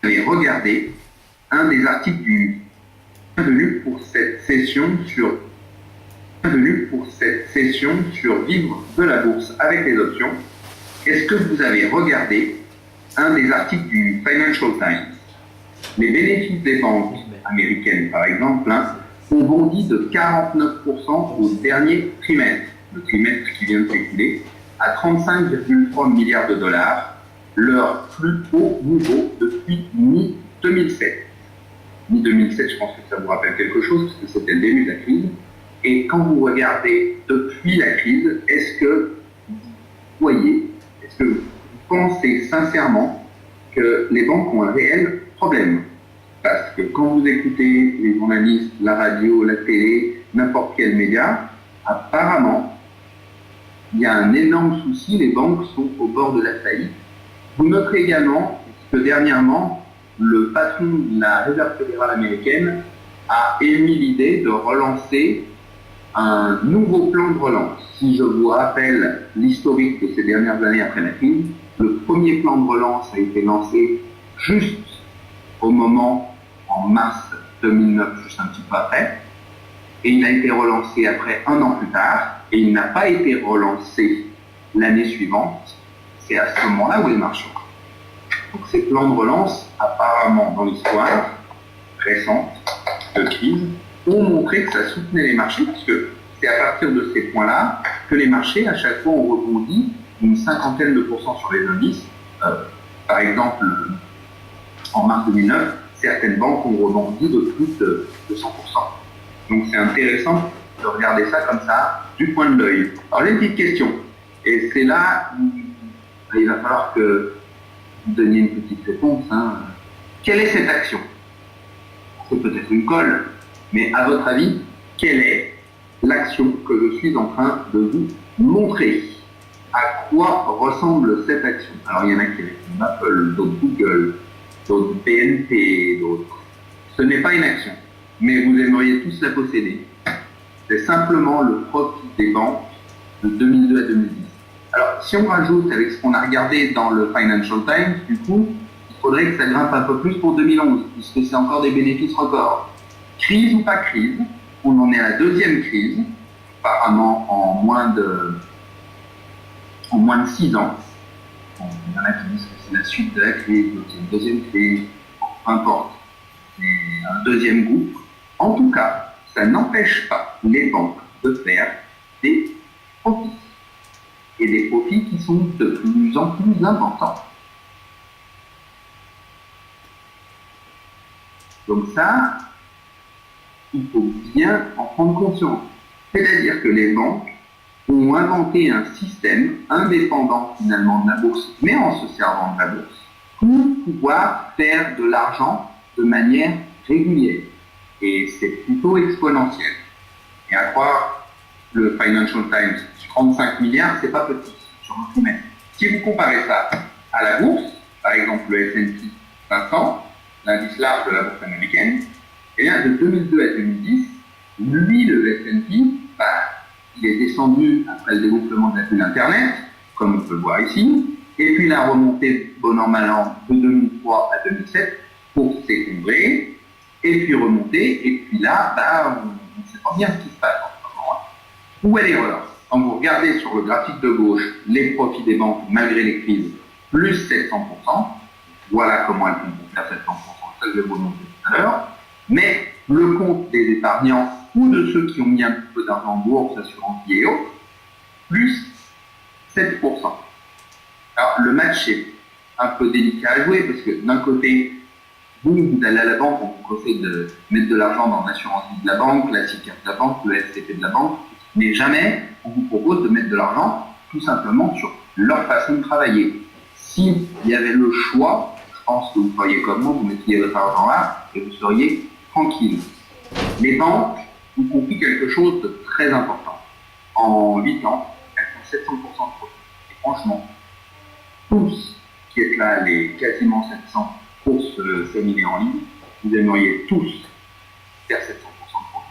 avez regardé un des articles du Bienvenue pour cette session sur vivre de la bourse avec les options. Est-ce que vous avez regardé un des articles du Financial Times? Les bénéfices des banques américaines, par exemple, ont bondi de 49% au dernier trimestre, le trimestre qui vient de s'écouler, à 35,3 milliards de dollars, leur plus haut niveau depuis mi-2007. Mi-2007, je pense que ça vous rappelle quelque chose, parce que c'était le début de la crise. Et quand vous regardez depuis la crise, est-ce que vous voyez, est-ce que vous pensez sincèrement que les banques ont un réel problème? Parce que quand vous écoutez les journalistes, la radio, la télé, n'importe quel média, apparemment, il y a un énorme souci, les banques sont au bord de la faillite. Vous noterez également que dernièrement, le patron de la Réserve fédérale américaine a émis l'idée de relancer un nouveau plan de relance. Si je vous rappelle l'historique de ces dernières années après la crise, le premier plan de relance a été lancé juste au moment, en mars 2009, juste un petit peu après, et il a été relancé après un an plus tard, et il n'a pas été relancé l'année suivante. C'est à ce moment-là où les marchés. Donc ces plans de relance, apparemment dans l'histoire récente de crise, ont montré que ça soutenait les marchés, puisque c'est à partir de ces points-là que les marchés, à chaque fois, ont rebondi une cinquantaine de pourcents sur les indices. Par exemple, en mars 2009, certaines banques ont rebondi de plus de 100%. Donc c'est intéressant de regarder ça comme ça, du coin de l'œil. Alors, j'ai une petite question, et c'est là où il va falloir que vous donniez une petite réponse. Quelle est cette action? C'est peut-être une colle, mais à votre avis, quelle est l'action que je suis en train de vous montrer? À quoi ressemble cette action? Alors il y en a qui avec Apple, d'autres Google, d'autres BNP, d'autres. Ce n'est pas une action, mais vous aimeriez tous la posséder. C'est simplement le profit des banques de 2002 à 2010. Alors, si on rajoute avec ce qu'on a regardé dans le Financial Times, du coup, il faudrait que ça grimpe un peu plus pour 2011, puisque c'est encore des bénéfices records. Crise ou pas crise, on en est à la deuxième crise, apparemment en moins de 6 ans. Bon, il y en a qui disent que c'est la suite de la crise, d'autres c'est une deuxième crise, peu importe. C'est un deuxième groupe. En tout cas, ça n'empêche pas les banques de faire des profits. Et des profits qui sont de plus en plus importants. Donc ça, il faut bien en prendre conscience. C'est-à-dire que les banques ont inventé un système indépendant finalement de la bourse, mais en se servant de la bourse, pour pouvoir faire de l'argent de manière régulière. Et c'est plutôt exponentiel. Et à croire, le Financial Times, 35 milliards, c'est pas petit sur un trimestre. Si vous comparez ça à la bourse, par exemple le S&P 500, l'indice large de la bourse américaine, et bien de 2002 à 2010, lui, le S&P, il est descendu après le développement de la bulle Internet, comme on peut le voir ici, et puis il a remonté bon an mal an de 2003 à 2007 pour s'effondrer, et puis remonter, et puis là, on ne sait pas bien ce qui se passe en ce moment. Où est l'erreur? Quand vous regardez sur le graphique de gauche les profits des banques malgré les crises, plus 700%, voilà comment elles font pour faire 700%, ça je vais vous le montrer tout à l'heure, mais le compte des épargnants ou de ceux qui ont mis un petit peu d'argent en bourse, assurance vie et autres, plus 7%. Alors le match est un peu délicat à jouer parce que d'un côté, vous allez à la banque, on vous conseille de mettre de l'argent dans l'assurance vie de la banque, la SICAV de la banque, le STP de la banque, mais jamais on vous propose de mettre de l'argent tout simplement sur leur façon de travailler. S'il y avait le choix, je pense que vous feriez comme moi, vous mettriez votre argent là et vous seriez tranquille. Les banques ont compris quelque chose de très important. En 8 ans, elles font 700% de profit. Et franchement, tous qui êtes là, les quasiment 700 pour ce séminaire en ligne, vous aimeriez tous faire 700% de profit.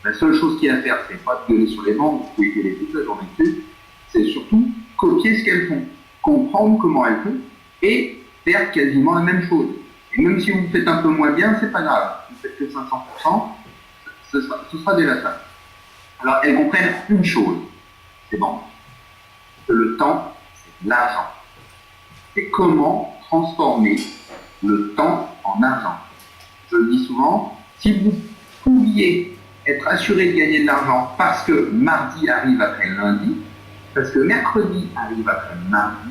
La seule chose qu'il y a à faire, c'est pas de gueuler sur les banques, vous pouvez gueuler toute la journée dessus, c'est surtout copier ce qu'elles font, comprendre comment elles font et faire quasiment la même chose. Et même si vous faites un peu moins bien, c'est pas grave. Vous faites que 500%, ce sera déjà ça. Alors, elles comprennent une chose, c'est bon, que le temps, c'est de l'argent. Et comment transformer le temps en argent. Je le dis souvent, si vous pouviez être assuré de gagner de l'argent parce que mardi arrive après lundi, parce que mercredi arrive après mardi,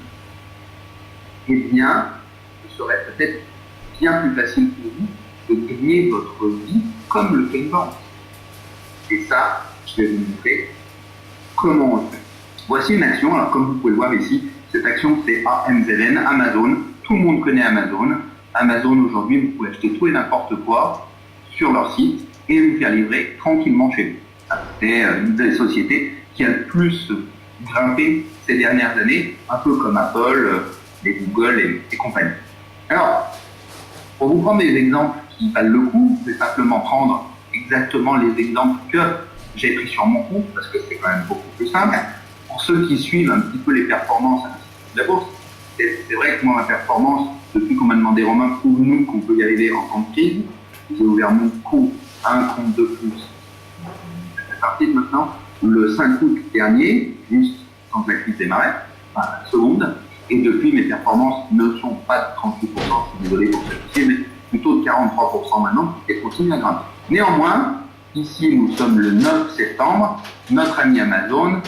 eh bien, ce serait peut-être bien plus facile pour vous de gagner votre vie comme le fait une banque. Et ça, je vais vous montrer comment on le fait. Voici une action, alors comme vous pouvez le voir ici, cette action c'est AMZN, Amazon. Tout le monde connaît Amazon. Amazon aujourd'hui, vous pouvez acheter tout et n'importe quoi sur leur site et vous faire livrer tranquillement chez vous. C'est une des sociétés qui a le plus grimpé ces dernières années, un peu comme Apple, les Google et compagnie. Alors, pour vous prendre des exemples qui valent le coup, je vais simplement prendre exactement les exemples que j'ai pris sur mon compte, parce que c'est quand même beaucoup plus simple. Pour ceux qui suivent un petit peu les performances de la bourse, c'est vrai que moi, ma performance, depuis qu'on m'a demandé Romain, prouve-nous qu'on peut y arriver en temps de crise, j'ai ouvert mon compte à un compte de plus. C'est parti maintenant, le 5 août dernier, juste quand la crise démarrait, enfin, la seconde, et depuis, mes performances ne sont pas de 38%, je suis désolé pour celle-ci, mais plutôt de 43% maintenant, et continuent à grimper. Néanmoins, ici, nous sommes le 9 septembre, notre ami Amazon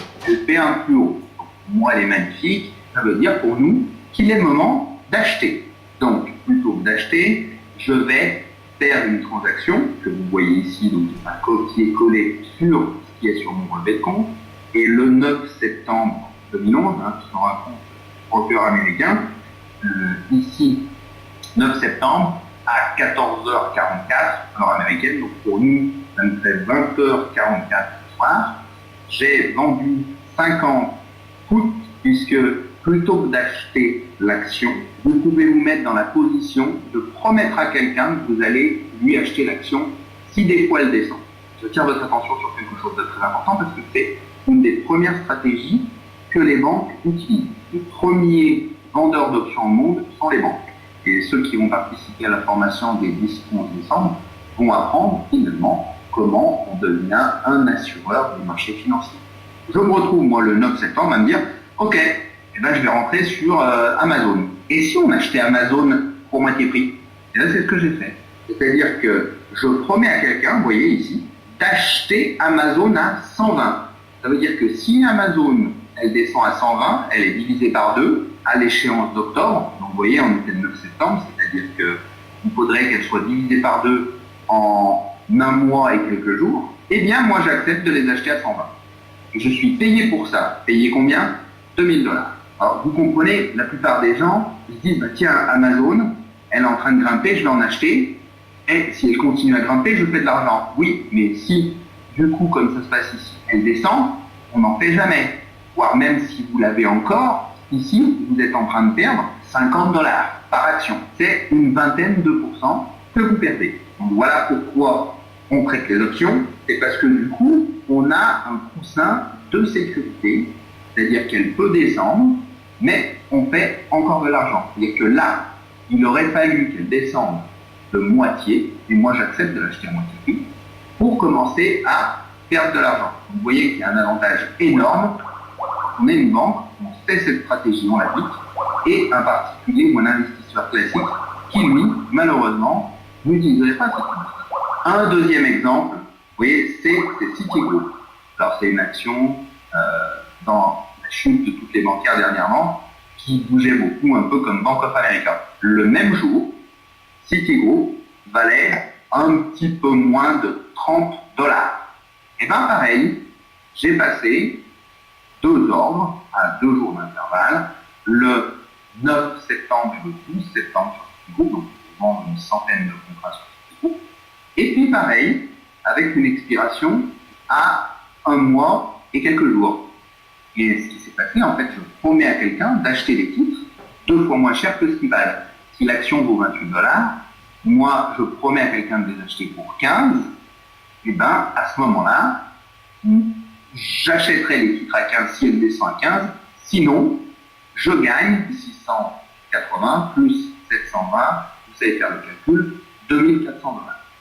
fait un plus haut. Donc, pour moi, elle est magnifique, ça veut dire pour nous qu'il est le moment d'acheter. Donc, plutôt que d'acheter, je vais faire une transaction que vous voyez ici, donc un copier-coller sur ce qui est sur mon relevé de compte, et le 9 septembre 2011, sur un compte broker américain, ici, 9 septembre, à 14h44, heure américaine, donc pour nous, ça nous fait 20h44 ce soir, j'ai vendu 50 puts, puisque plutôt que d'acheter l'action, vous pouvez vous mettre dans la position de promettre à quelqu'un que vous allez lui acheter l'action si des fois elle descend. Je tiens votre attention sur quelque chose de très important parce que c'est une des premières stratégies que les banques utilisent. Les premiers vendeurs d'options au monde sont les banques. Et ceux qui vont participer à la formation des 10-11 décembre vont apprendre finalement comment on devient un assureur du marché financier. Je me retrouve, moi, le 9 septembre à me dire, ok, eh ben, je vais rentrer sur Amazon. Et si on achetait Amazon pour moitié prix? Et là, c'est ce que j'ai fait. C'est-à-dire que je promets à quelqu'un, vous voyez ici, d'acheter Amazon à 120. Ça veut dire que si Amazon, elle descend à 120, elle est divisée par 2 à l'échéance d'octobre. Donc vous voyez, on était le 9 septembre, c'est-à-dire qu'il faudrait qu'elle soit divisée par 2 en un mois et quelques jours. Eh bien, moi, j'accepte de les acheter à 120. Je suis payé pour ça. Payé combien? 2000 $. Alors, vous comprenez, la plupart des gens se disent, bah, tiens, Amazon, elle est en train de grimper, je vais en acheter. Et si elle continue à grimper, je fais de l'argent. Oui, mais si, du coup, comme ça se passe ici, elle descend, on n'en fait jamais. Voire même si vous l'avez encore, ici, vous êtes en train de perdre 50 $ par action. C'est une vingtaine de % que vous perdez. Donc voilà pourquoi on traite les options. C'est parce que du coup, on a un coussin de sécurité, c'est-à-dire qu'elle peut descendre, mais on fait encore de l'argent. C'est-à-dire que là, il aurait fallu qu'elle descende de moitié, et moi j'accepte de l'acheter à moitié prix, pour commencer à perdre de l'argent. Vous voyez qu'il y a un avantage énorme. On est une banque, on sait cette stratégie, on l'applique, et un particulier ou un investisseur classique qui, lui, malheureusement, n'utiliserait pas cette stratégie. Un deuxième exemple, vous voyez, c'est Citigroup. Alors c'est une action dans la chute de toutes les bancaires dernièrement qui bougeait beaucoup, un peu comme Bank of America. Le même jour, Citigroup valait un petit peu moins de 30 $. Et bien pareil, j'ai passé 2 ordres à 2 jours d'intervalle, le 9 septembre et le 12 septembre sur Citigroup, donc on vend une centaine de contrats sur Citigroup. Et puis pareil, avec une expiration à 1 mois et quelques jours. Et ce qui s'est passé, en fait, je promets à quelqu'un d'acheter des titres 2 fois moins cher que ce qu'ils valent. Si l'action vaut 28 $, moi, je promets à quelqu'un de les acheter pour 15, et bien, à ce moment-là, j'achèterai les titres à 15 si elle descend à 15, sinon, je gagne 680 plus 720, vous savez faire le calcul, 2400 $.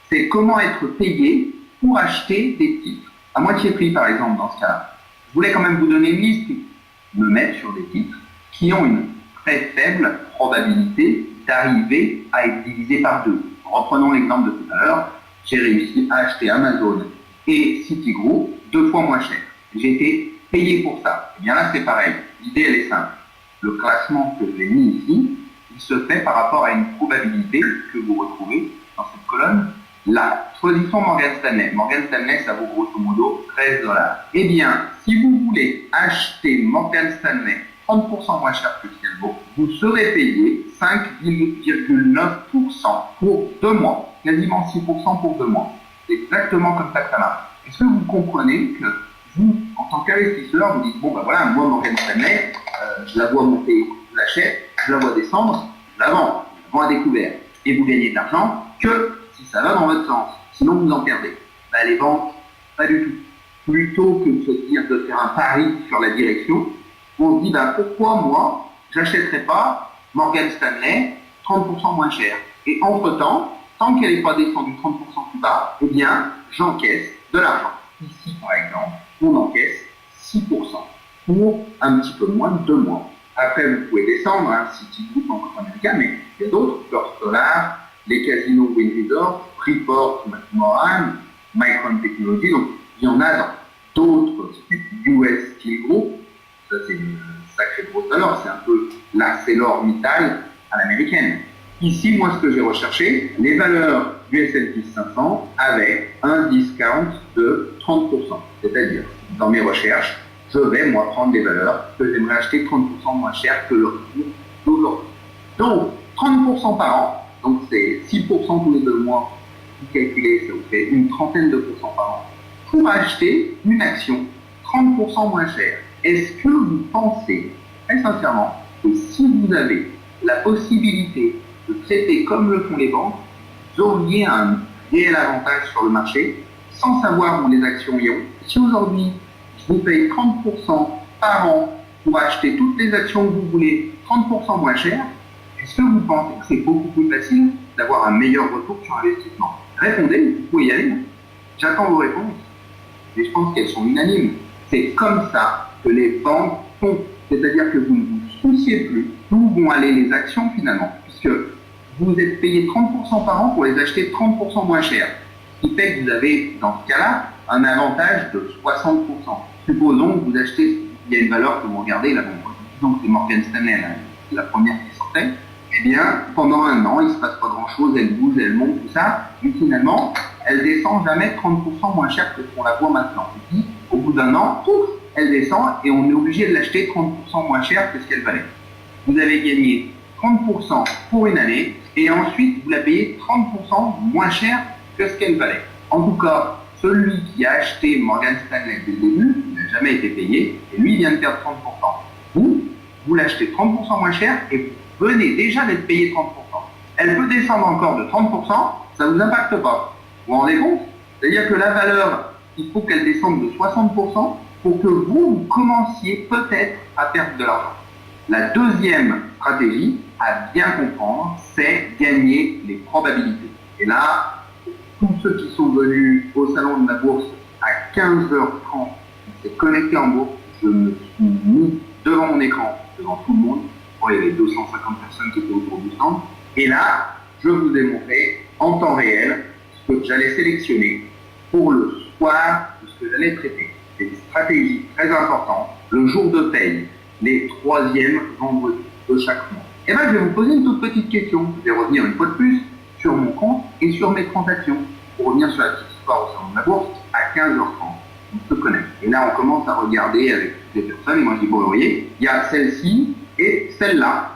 C'est comment être payé pour acheter des titres. À moitié prix, par exemple, dans ce cas-là. Je voulais quand même vous donner une liste, me mettre sur des titres qui ont une très faible probabilité d'arriver à être divisés par deux. Reprenons l'exemple de tout à l'heure. J'ai réussi à acheter Amazon et Citigroup 2 fois moins cher. J'ai été payé pour ça. Et bien là, c'est pareil. L'idée, elle est simple. Le classement que j'ai mis ici, il se fait par rapport à une probabilité que vous retrouvez dans cette colonne là. Choisissons Morgan Stanley. Morgan Stanley, ça vaut grosso modo 13 $. Eh bien, si vous voulez acheter Morgan Stanley 30% moins cher que ce qu'elle vaut, vous serez payé 5,9% pour 2 mois. Quasiment 6% pour 2 mois. C'est exactement comme ça que ça marche. Est-ce que vous comprenez que vous, en tant qu'investisseur, vous dites, bon ben voilà, moi Morgan Stanley, je la vois monter, je l'achète, je la vois descendre, je la vends à découvert. Et vous gagnez de l'argent que si ça va dans votre sens. Sinon, vous en perdez. Ben, les banques, pas du tout. Plutôt que de se dire de faire un pari sur la direction, on se dit, ben, pourquoi moi, j'achèterais pas Morgan Stanley 30% moins cher. Et entre-temps, tant qu'elle n'est pas descendue 30% plus bas, eh bien, j'encaisse de l'argent. Ici, par exemple, on encaisse 6% pour un petit peu moins de 2 mois. Après, vous pouvez descendre, hein, Citigroup encore américain, mais il y a d'autres, First Solar, les casinos Wynn Resort, Freeport, McMoran, Micron Technology, donc il y en a dans d'autres US Steel Group, ça c'est une sacrée grosse valeur, c'est un peu l'ArcelorMittal à l'américaine. Ici, moi, ce que j'ai recherché, les valeurs du S&P 500 avec un discount de 30%. C'est-à-dire, dans mes recherches, je vais, moi, prendre des valeurs que j'aimerais acheter 30% moins cher que le cours d'aujourd'hui. Donc, 30% par an, donc c'est 6% tous les 2 mois, vous calculez, ça vous fait une trentaine de pourcents par an, pour acheter une action 30% moins chère. Est-ce que vous pensez, très sincèrement, que si vous avez la possibilité de traiter comme le font les banques, vous auriez un réel avantage sur le marché, sans savoir où les actions y ont? Si aujourd'hui, je vous paye 30% par an pour acheter toutes les actions que vous voulez 30% moins cher, est-ce que vous pensez que c'est beaucoup plus facile d'avoir un meilleur retour sur investissement? Répondez, vous pouvez y aller. J'attends vos réponses. Mais je pense qu'elles sont unanimes. C'est comme ça que les banques font. C'est-à-dire que vous ne vous souciez plus d'où vont aller les actions finalement, puisque vous êtes payé 30% par an pour les acheter 30% moins cher. Ce qui fait que vous avez, dans ce cas-là, un avantage de 60%. Supposons que vous achetez, il y a une valeur que vous regardez, là, disons que c'est Morgan Stanley, la première qui sortait, eh bien, pendant un an, il ne se passe pas grand-chose, elle bouge, elle monte, tout ça, mais finalement, elle descend jamais 30% moins cher que ce qu'on la voit maintenant. Et puis, au bout d'un an, pouf, elle descend et on est obligé de l'acheter 30% moins cher que ce qu'elle valait. Vous avez gagné 30% pour une année et ensuite, vous la payez 30% moins cher que ce qu'elle valait. En tout cas, celui qui a acheté Morgan Stanley dès le début, il n'a jamais été payé et lui, il vient de perdre 30%. Vous l'achetez 30% moins cher et vous venez déjà d'être payé 30%. Elle peut descendre encore de 30%, ça ne vous impacte pas. Vous vous rendez compte? C'est-à-dire que la valeur, il faut qu'elle descende de 60% pour que vous commenciez peut-être à perdre de l'argent. La deuxième stratégie à bien comprendre, c'est gagner les probabilités. Et là, tous ceux qui sont venus au salon de la bourse à 15h30, qui s'est connecté en bourse, je me suis mis devant mon écran, devant tout le monde. Bon, il y avait 250 personnes qui étaient autour du stand. Et là, je vous ai montré en temps réel ce que j'allais sélectionner pour le soir de ce que j'allais traiter. C'est une stratégie très importante. Le jour de paye, les 3e vendredis de chaque mois. Et bien, je vais vous poser une toute petite question. Je vais revenir une fois de plus sur mon compte et sur mes transactions. Pour revenir sur la petite histoire au salon de la bourse, à 15h30, on se connecte. Et là, on commence à regarder avec toutes les personnes. Et moi, je dis, bon, vous voyez, il y a celle-ci et celle-là.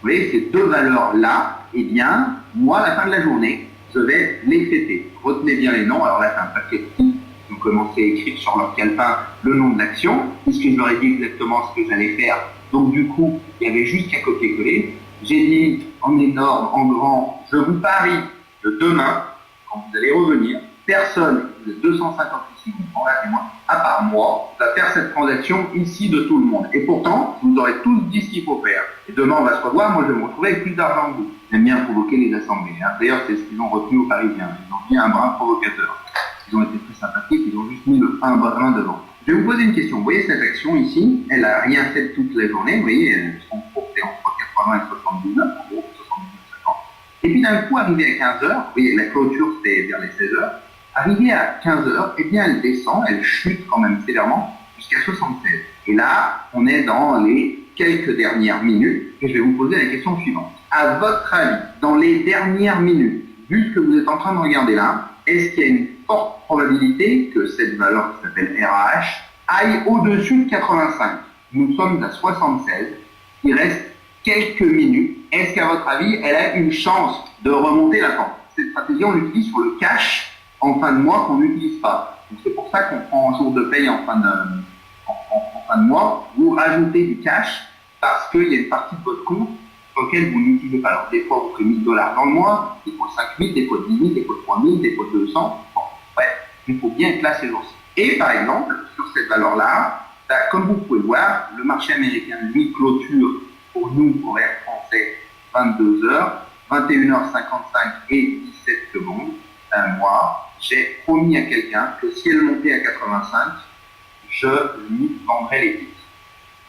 Vous voyez, ces deux valeurs-là, eh bien, moi, à la fin de la journée, je vais les traiter. Retenez bien les noms. Alors là, c'est un paquet de petits. Ils ont commencé à écrire sur leur calepin le nom de l'action, puisque je leur ai dit exactement ce que j'allais faire. Donc du coup, il y avait juste qu'à copier-coller. J'ai dit en énorme, en grand, je vous parie que demain, quand vous allez revenir, personne, vous êtes 250 ici, vous prendrez à moi, à part moi, va faire cette transaction ici de tout le monde. Et pourtant, vous aurez tous dit ce qu'il faut faire. Et demain, on va se revoir, moi je vais me retrouver avec plus d'argent que vous. J'aime bien provoquer les assemblées. Hein. D'ailleurs, c'est ce qu'ils ont retenu aux Parisiens. Ils ont mis un brin provocateur. Ils ont été plus sympathiques, ils ont juste mis un brin devant. Je vais vous poser une question. Vous voyez cette action ici, elle n'a rien fait toute la journée. Vous voyez, son cours c'est entre 80 et 79, en gros 79,50. Et puis d'un coup, arrivé à 15 heures, vous voyez, la clôture c'était vers les 16 heures. Arrivé à 15 heures, eh bien elle descend, elle chute quand même sévèrement jusqu'à 76. Et là, on est dans les quelques dernières minutes et je vais vous poser la question suivante. À votre avis, dans les dernières minutes, vu ce que vous êtes en train de regarder là, est-ce qu'il y a une forte probabilité que cette valeur qui s'appelle RAH aille au-dessus de 85? Nous sommes à 76, il reste quelques minutes. Est-ce qu'à votre avis, elle a une chance de remonter la pente? Cette stratégie, on l'utilise sur le cash en fin de mois qu'on n'utilise pas. C'est pour ça qu'on prend un jour de paye en fin de mois, vous rajoutez du cash parce qu'il y a une partie de votre compte sur laquelle vous n'utilisez pas. Alors des fois vous ferez 1000 $ dans le mois, des fois 5000, des fois 10 000, des fois 3000, des fois 200. Bon, bref, il faut bien être là ces jours-ci. Et par exemple, sur cette valeur-là, comme vous pouvez voir, le marché américain, lui, clôture pour nous, horaire français, 22 h, 21h55 et 17 secondes, un mois. J'ai promis à quelqu'un que si elle montait à 85, je lui vendrais les titres.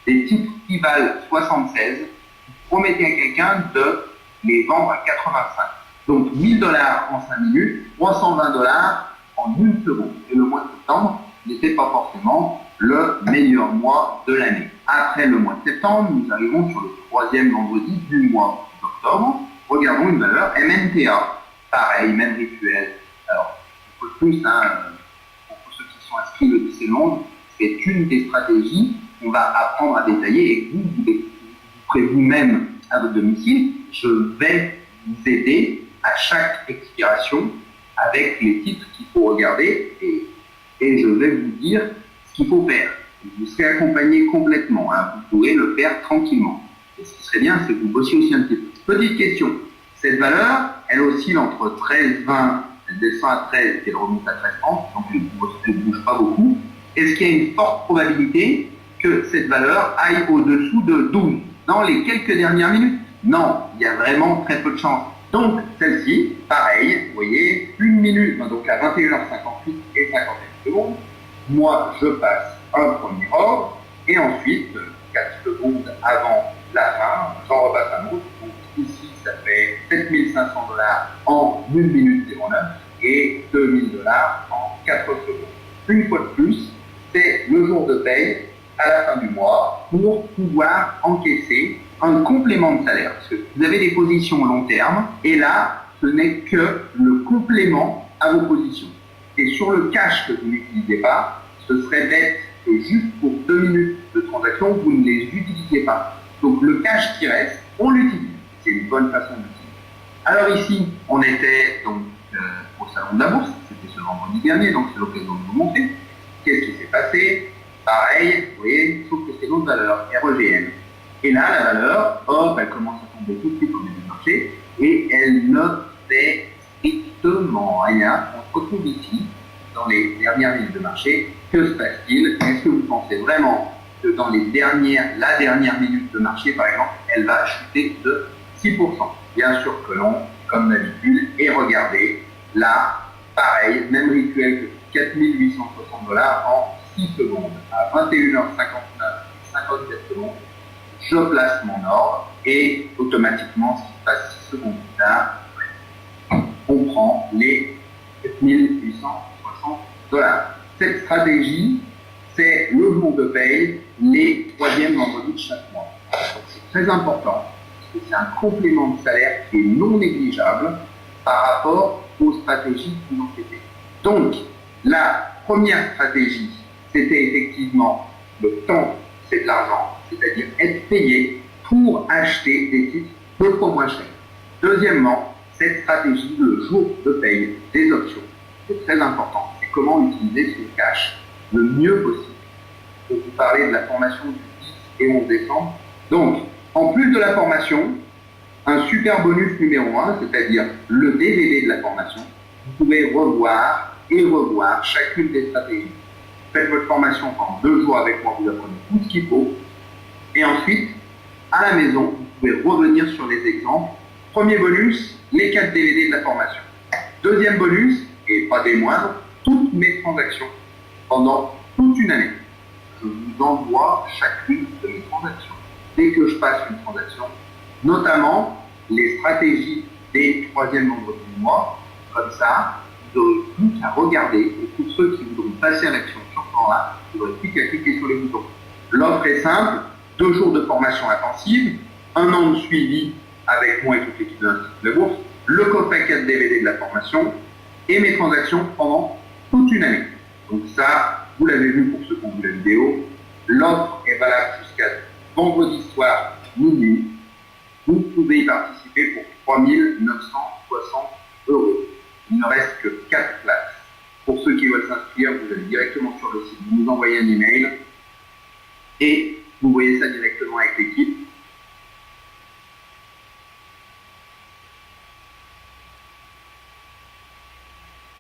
Les titres qui valent 76, vous promettez à quelqu'un de les vendre à 85. Donc 1000 $ en 5 minutes, 320 $ en 1 seconde. Et le mois de septembre n'était pas forcément le meilleur mois de l'année. Après le mois de septembre, nous arrivons sur le 3e vendredi du mois d'octobre. Regardons une valeur MNTA. Pareil, même rituel. Alors, plus, hein, pour ceux qui sont inscrits le lycée Londres, c'est une des stratégies qu'on va apprendre à détailler et vous ferez vous-même à votre domicile. Je vais vous aider à chaque expiration avec les titres qu'il faut regarder et je vais vous dire ce qu'il faut faire. Vous serez accompagné complètement, hein, vous pourrez le faire tranquillement. Et ce qui serait bien, c'est que vous bossiez aussi un petit peu. Petite question, cette valeur, elle oscille entre 13,20, elle descend à 13 et elle remonte à 13,30, donc elle ne bouge pas beaucoup. Est-ce qu'il y a une forte probabilité que cette valeur aille au-dessous de 12 dans les quelques dernières minutes? Non, il y a vraiment très peu de chance. Donc celle-ci, pareil, vous voyez, 1 minute, donc à 21h58 et 51 secondes, moi je passe un premier ordre et ensuite, 4 secondes avant la fin, j'en repasse un autre. Donc ici, ça fait 7500 $ en 1 minute 09 et 2000 $ en 4 secondes. Une fois de plus, c'est le jour de paye à la fin du mois pour pouvoir encaisser un complément de salaire. Parce que vous avez des positions long terme et là, ce n'est que le complément à vos positions. Et sur le cash que vous n'utilisez pas, ce serait bête que juste pour 2 minutes de transaction, vous ne les utilisiez pas. Donc le cash qui reste, on l'utilise. C'est une bonne façon d'utiliser. Alors ici, on était donc au salon de la bourse, c'était ce vendredi dernier, donc c'est l'occasion de vous montrer. Qu'est-ce qui s'est passé? Pareil, vous voyez, sauf que c'est l'autre valeur, REGN. Et là, la valeur, hop, elle commence à tomber tout de suite au début du marché, et elle ne fait strictement rien. On se retrouve ici, dans les dernières minutes de marché. Que se passe-t-il? Est-ce que vous pensez vraiment que dans la dernière minute de marché, par exemple, elle va chuter de 6%? Bien sûr que non, comme d'habitude. Et regardez, là, pareil, même rituel que 4860 $ en 6 secondes. À 21h59, 54 secondes, je place mon ordre et automatiquement, ce qui se passe 6 secondes plus tard, on prend les 4860 $. Cette stratégie, c'est le jour de paye, les 3e vendredis de chaque mois. Donc c'est très important, parce que c'est un complément de salaire qui est non négligeable par rapport aux stratégies qui ont été. Donc, la première stratégie, c'était effectivement le temps, c'est de l'argent, c'est-à-dire être payé pour acheter des titres 2 fois moins chers. Deuxièmement, cette stratégie, le jour de paye des options, c'est très important. C'est comment utiliser ce cash le mieux possible. Je vais vous parler de la formation du 10 et 11 décembre. Donc, en plus de la formation, un super bonus numéro 1, c'est-à-dire le DVD de la formation, vous pouvez revoir et revoir chacune des stratégies. faites votre formation pendant 2 jours avec moi, vous apprenez tout ce qu'il faut. Et ensuite, à la maison, vous pouvez revenir sur les exemples. Premier bonus, les 4 DVD de la formation. Deuxième bonus, et pas des moindres, toutes mes transactions pendant toute une année. Je vous envoie chacune de mes transactions. Dès que je passe une transaction, notamment les stratégies des 3e vendredis du mois, comme ça, vous n'aurez plus qu'à regarder, et tous ceux qui voudront passer à l'action sur ce temps-là, vous n'aurez plus qu'à cliquer sur les boutons. L'offre est simple, 2 jours de formation intensive, 1 an de suivi avec moi et toute l'équipe de l'Institut de la Bourse, le coffret 4 DVD de la formation et mes transactions pendant toute une année. Donc ça, vous l'avez vu pour ceux qui ont vu la vidéo, l'offre est valable jusqu'à vendredi soir minuit. Vous pouvez y participer pour 3 960 €. Il ne reste que 4 places. Pour ceux qui veulent s'inscrire, vous allez directement sur le site, vous nous envoyez un email et vous voyez ça directement avec l'équipe.